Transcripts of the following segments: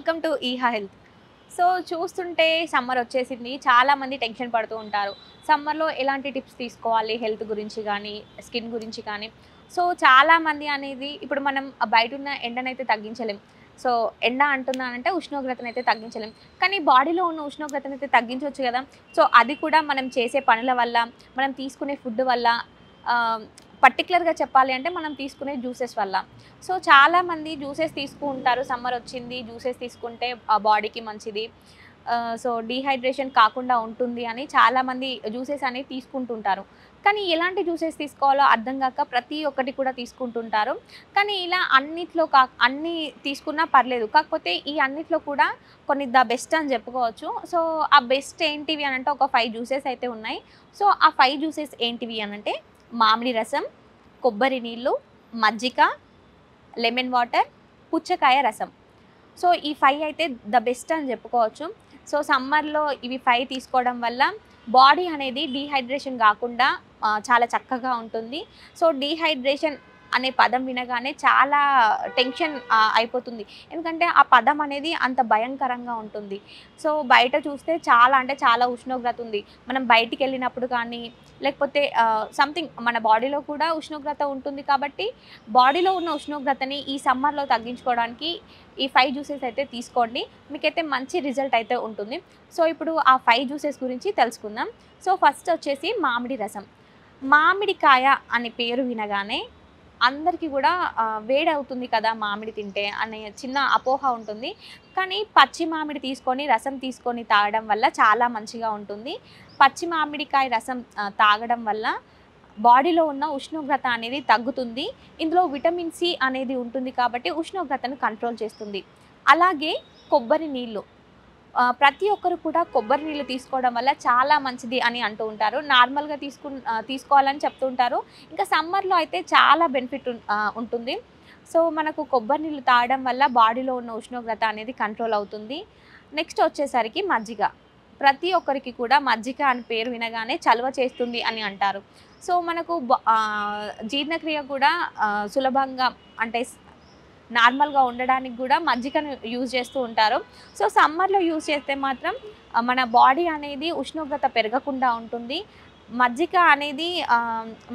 Welcome to ఈహా health. So చూస్తుంటే summer వచ్చేసింది. చాలామంది టెన్షన్ పడుతూ ఉంటారు. సమ్మర్‌లో ఎలాంటి టిప్స్ తీసుకోవాలి హెల్త్ గురించి గానీ, స్కిన్ గురించి కానీ. సో చాలామంది అనేది ఇప్పుడు మనం బయటున్న ఎండనైతే తగ్గించలేం. సో ఎండ అంటున్నానంటే ఉష్ణోగ్రతనైతే తగ్గించలేం. కానీ బాడీలో ఉన్న ఉష్ణోగ్రతనైతే తగ్గించొచ్చు గదా! సో అది కూడా మనం చేసే పనుల వల్ల, మనం తీసుకునే ఫుడ్ వల్ల ఆహ్, పర్టిక్యులర్‌గా చెప్పాలి అంటే మనం తీసుకునే జ్యూసెస్ వల్ల. సో చాలామంది జ్యూసెస్ తీసుకుంటారు. సమ్మర్ వచ్చింది జ్యూసెస్ తీసుకుంటే బాడీకి మంచిది. సో డీహైడ్రేషన్ కాకుండా ఉంటుంది అని చాలామంది జ్యూసెస్ అనేవి తీసుకుంటుంటారు. కానీ ఎలాంటి జ్యూసెస్ తీసుకోవాలో అర్థం గాక ప్రతి ఒక్కటి కూడా తీసుకుంటుంటారు. కానీ ఇలా అన్నీ తీసుకున్నా పర్లేదు. కాకపోతే ఈ అన్నిట్లో కూడా కొన్ని ద బెస్ట్ అని చెప్పుకోవచ్చు. సో ఆ బెస్ట్ ఏంటివి అనంటే ఒక 5 జ్యూసెస్ అయితే ఉన్నాయి. సో ఆ 5 జ్యూసెస్ ఏంటివి అనంటే మామిడి రసం, కొబ్బరి నీళ్ళు, మజ్జిక, లెమన్ వాటర్, పుచ్చకాయ రసం. సో ఈ 5 అయితే ద బెస్ట్ అని చెప్పుకోవచ్చు. సో సమ్మర్‌లో ఇవి 5 తీసుకోవడం వల్ల బాడీ అనేది డీహైడ్రేషన్ గాకుండా చాలా చక్కగా ఉంటుంది. సో డీహైడ్రేషన్ అనే పదం వినగానే చాలా టెన్షన్ అయిపోతుంది. ఎందుకంటే ఆ పదం అనేది అంత భయంకరంగా ఉంటుంది. సో బయట చూస్తే చాలా అంటే చాలా ఉష్ణోగ్రత ఉంది. మనం బయటికెళ్ళినప్పుడు కానీ లేకపోతే సంథింగ్ మన బాడీలో కూడా ఉష్ణోగ్రత ఉంటుంది కాబట్టి బాడీలో ఉన్న ఉష్ణోగ్రతని ఈ సమ్మర్‌లో తగ్గించుకోవడానికి ఈ 5 జ్యూసెస్ అయితే తీసుకోండి. మీకైతే మంచి రిజల్ట్ అయితే ఉంటుంది. సో ఇప్పుడు ఆ 5 జ్యూసెస్ గురించి తెలుసుకుందాం. సో ఫస్ట్ వచ్చేసి మామిడి రసం. మామిడికాయ అనే పేరు వినగానే అందరికీ కూడా వేడవుతుంది కదా మామిడి తింటే అనే చిన్న అపోహ ఉంటుంది. కానీ పచ్చి మామిడి తీసుకొని రసం తీసుకొని తాగడం వల్ల చాలా మంచిగా ఉంటుంది. పచ్చి మామిడికాయ రసం తాగడం వల్ల బాడీలో ఉన్న ఉష్ణోగ్రత అనేది తగ్గుతుంది. ఇందులో విటమిన్ సి అనేది ఉంటుంది కాబట్టి ఉష్ణోగ్రతను కంట్రోల్ చేస్తుంది. అలాగే కొబ్బరి నీళ్ళు. ప్రతి ఒక్కరు కూడా కొబ్బరి నీళ్ళు తీసుకోవడం వల్ల చాలా మంచిది అని అంటూ ఉంటారు. నార్మల్‌గా తీసుకోవాలని చెప్తూ ఉంటారు. ఇంకా సమ్మర్‌లో అయితే చాలా బెనిఫిట్ ఉంటుంది. సో మనకు కొబ్బరి నీళ్ళు తాగడం వల్ల బాడీలో ఉన్న ఉష్ణోగ్రత అనేది కంట్రోల్ అవుతుంది. నెక్స్ట్ వచ్చేసరికి మజ్జిగ. ప్రతి ఒక్కరికి కూడా మజ్జిగ అని పేరు వినగానే చలువ చేస్తుంది అని అంటారు. సో మనకు జీర్ణక్రియ కూడా సులభంగా అంటే నార్మల్‌గా ఉండడానికి గూడా మజ్జిగను యూజ్ చేస్తూ ఉంటారు. సో సమ్మర్‌లో యూజ్ చేస్తే మాత్రం మన బాడీ అనేది ఉష్ణోగ్రత పెరగకుండా ఉంటుంది. మజ్జిగ అనేది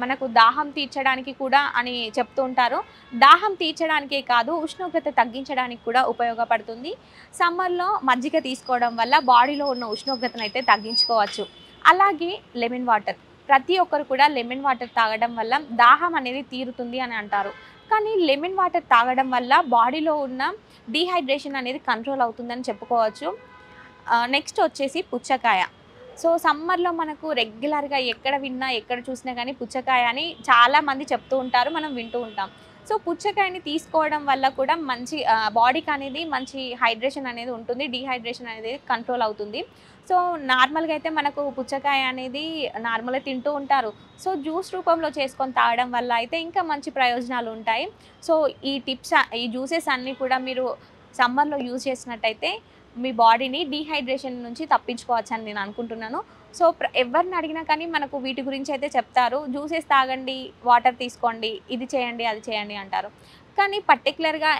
మనకు దాహం తీర్చడానికి కూడా అని చెప్తూ ఉంటారు. దాహం తీర్చడానికే కాదు ఉష్ణోగ్రత తగ్గించడానికి కూడా ఉపయోగపడుతుంది. సమ్మర్‌లో మజ్జిగ తీసుకోవడం వల్ల బాడీలో ఉన్న ఉష్ణోగ్రతనైతే తగ్గించుకోవచ్చు. అలాగే లెమన్ వాటర్. ప్రతి ఒక్కరు కూడా లెమన్ వాటర్ తాగడం వల్ల దాహం అనేది తీరుతుంది అని అంటారు. కానీ లెమన్ వాటర్ తాగడం వల్ల బాడీలో ఉన్న డీహైడ్రేషన్ అనేది కంట్రోల్ అవుతుందని చెప్పుకోవచ్చు. నెక్స్ట్ వచ్చేసి పుచ్చకాయ. సో సమ్మర్‌లో మనకు రెగ్యులర్‌గా ఎక్కడ విన్నా, ఎక్కడ చూసినా గానీ పుచ్చకాయ అని చాలామంది చెప్తూ ఉంటారు. మనం వింటూ ఉంటాం. సో పుచ్చకాయని తీసుకోవడం వల్ల కూడా మంచి బాడీకి అనేది మంచి హైడ్రేషన్ అనేది ఉంటుంది. డీహైడ్రేషన్ అనేది కంట్రోల్ అవుతుంది. సో నార్మల్‌గా అయితే మనకు పుచ్చకాయ అనేది నార్మల్‌గా తింటూ ఉంటారు. సో జ్యూస్ రూపంలో చేసుకొని తాగడం వల్ల అయితే ఇంకా మంచి ప్రయోజనాలు ఉంటాయి. సో ఈ జ్యూసెస్ అన్నీ కూడా మీరు సమ్మర్‌లో యూజ్ చేసినట్టయితే మీ బాడీని డీహైడ్రేషన్ నుంచి తప్పించుకోవచ్చని నేను అనుకుంటున్నాను. సో ఎవరిని అడిగినా కానీ మనకు వీటి గురించి అయితే చెప్తారు. జ్యూసెస్ తాగండి, వాటర్ తీసుకోండి, ఇది చేయండి, అది చేయండి అంటారు. కానీ పర్టిక్యులర్‌గా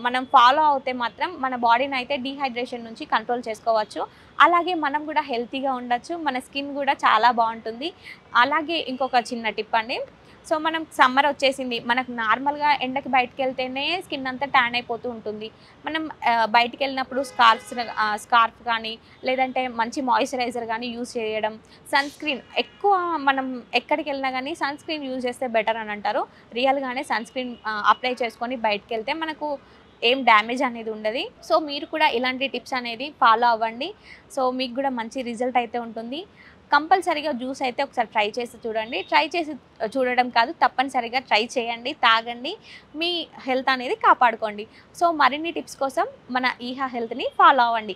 మనం ఫాలో అవుతే మాత్రం మన బాడీని అయితే డీహైడ్రేషన్ నుంచి కంట్రోల్ చేసుకోవచ్చు. అలాగే మనం కూడా హెల్తీగా ఉండొచ్చు. మన స్కిన్ కూడా చాలా బావుంటుంది. అలాగే ఇంకొక చిన్న టిప్ అండి. సో మనం సమ్మర్ వచ్చేసింది. మనకు నార్మల్‌గా ఎండకి బయటికెళ్తేనే స్కిన్ అంతా ట్యాన్ అయిపోతూ ఉంటుంది. మనం బయటికెళ్ళినప్పుడు స్కార్ఫ్ కానీ, లేదంటే మంచి మాయిశ్చరైజర్ గానీ యూజ్ చేయడం. సన్ స్క్రీన్ ఎక్కువ మనం ఎక్కడికెళ్ళినా గానీ సన్ స్క్రీన్ యూజ్ చేస్తే బెటర్ అని అంటారు. రియల్‌గానే సన్ స్క్రీన్ అప్లై చేసుకొని బయటికెళ్తే మనకు ఏం డ్యామేజ్ అనేది ఉండది. సో మీరు కూడా ఇలాంటి టిప్స్ అనేది ఫాలో అవ్వండి. సో మీకు కూడా మంచి రిజల్ట్ అయితే ఉంటుంది. కంపల్సరీగా జ్యూస్ అయితే ఒకసారి ట్రై చేసి చూడండి. ట్రై చేసి చూడడం కాదు, తప్పనిసరిగా ట్రై చేయండి, తాగండి. మీ హెల్త్ అనేది కాపాడుకోండి. సో మరిన్ని టిప్స్ కోసం మన ఈహా హెల్త్‌ని ఫాలో అవ్వండి.